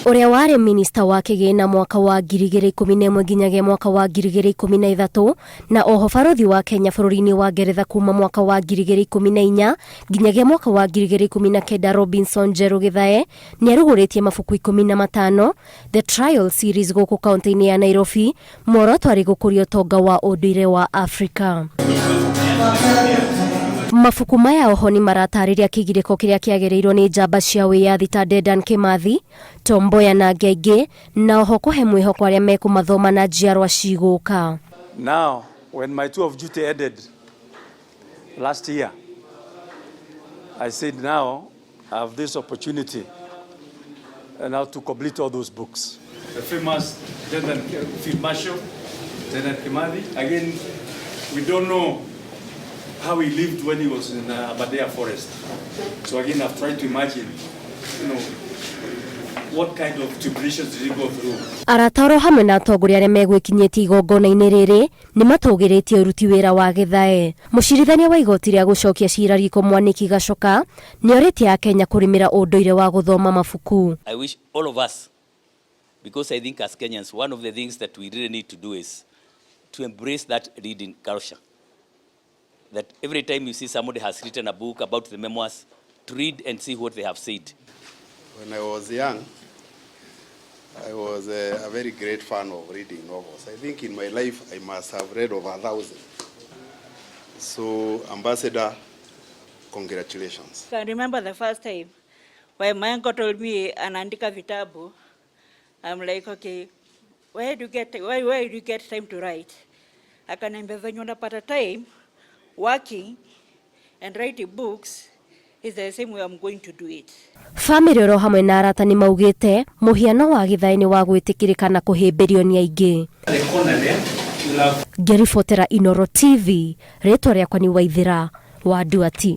Uria wari minista wa kigina mwaka wa 2011 nginyagia mwaka wa 2013 na oho barothi wa Kenya bururi-ini wa Ngeretha kuma mwaka wa 2014 nginyagia mwaka wa 2019 Robinson Njeru Githae ni aruguritie mabuku 15 The Trial Series guku kaunti-ini ya Nairobi muoroto ari gukuria utonga wa unduire wa Afrika. Mabuku maya oho ni maratariria kigiriko kiria kiagereirwo ni njamba cia wiyathi ta Dedan Kimathi, Tom Mboya na Ngenge na oho kuhe mwihoko aria mekumathoma na njiarwa ciguka. Now, when my tour of duty ended last year, I said now I have this opportunity now to complete all those books. The famous Dedan Field Marshal, Dedan Kimathi. Again, we don't know how he lived when he was in Aberdare Forest. So again, I've tried to imagine, what kind of tribulations did he go through. Arataro hamwe na atongoria aria megwikinyetie igongona-ini riri ni matugiritie uruti wira wa Githae. Mucirithania wa igoti ria gucokia cira Riko Mwaniki Gacoka ni oritie Akenya kurimira unduire wa guthoma mabuku. I wish all of us, because I think as Kenyans, one of the things that we really need to do is to embrace that reading culture. That every time you see somebody has written a book about the memoirs, to read and see what they have said. When I was young, I was a very great fan of reading novels. I think in my life I must have read over 1,000. So, Ambassador, congratulations. I remember the first time when my uncle told me anaandika vitabu. I'm like, okay, where do you get time to write? Akaniambia venye unapata time working and writing books is the same way I'm going to do it. Family ro hamwe na arata ni maugite muhiano wa Githae ni wa gwitikirika na kuhimbirio ni aingi. Ngeribotera Inoro TV, ritwa riakwa ni Waithira wa Nduati.